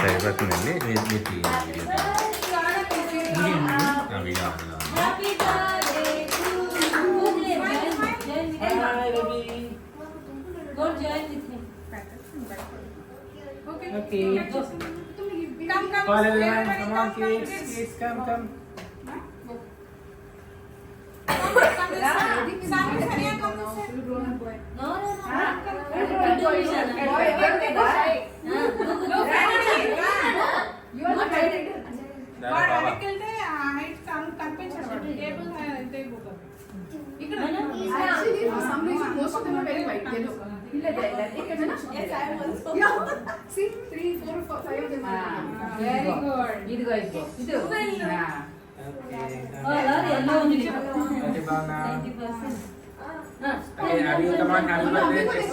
సరిపోతుందండి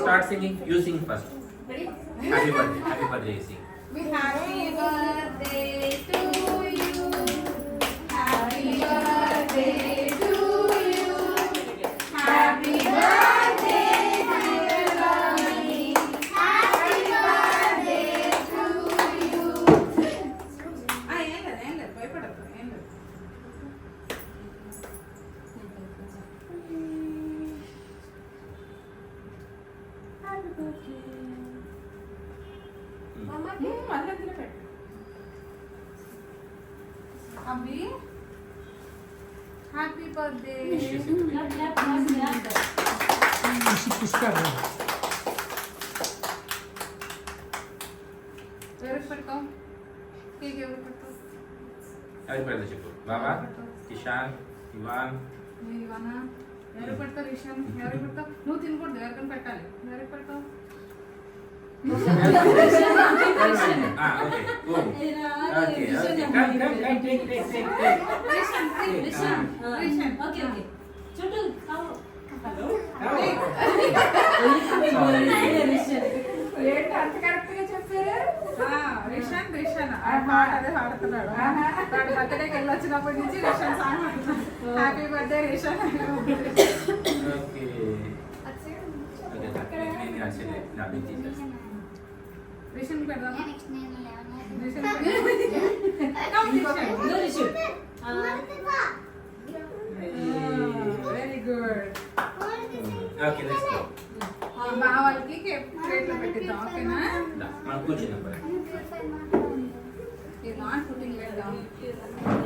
Start singing. You sing first. Happy birthday. Happy birthday. Sing. Happy birthday to you. Happy birthday to you. Happy birthday, dear Lavani. Happy birthday to you. Happy birthday. Abhi, happy birthday. Happy birthday, Chiku. Baba, Kishan, Ivan. Ivana, ఎవరు పెడతారు ఇషాన్? ఎవరు పెడతావు? నువ్వు తినకూడదు, ఎవరికైనా పెట్టాలి. ఎవరికి పెడతావు? Okay. Boom. Okay. Come. Take. Rishan. Okay. Chutu, how? Hello. ఏంటి అంత కరెక్ట్ గా చెప్పారు? రిషన్ ఆ పాట అదే పాడుతున్నాడు. వాడు బర్త్డేకి వెళ్ళొచ్చినప్పటి నుంచి రిషన్ సాంగ్ హ్యాపీ బర్త్డే రిషన్. రిషన్ పెడదామా? Very good. Okay, let's go. మా వాళ్ళకి ప్లేట్లో పెట్టిద్దాం, ఓకేనా? మనం కూర్చున్నాం. You're not putting it down.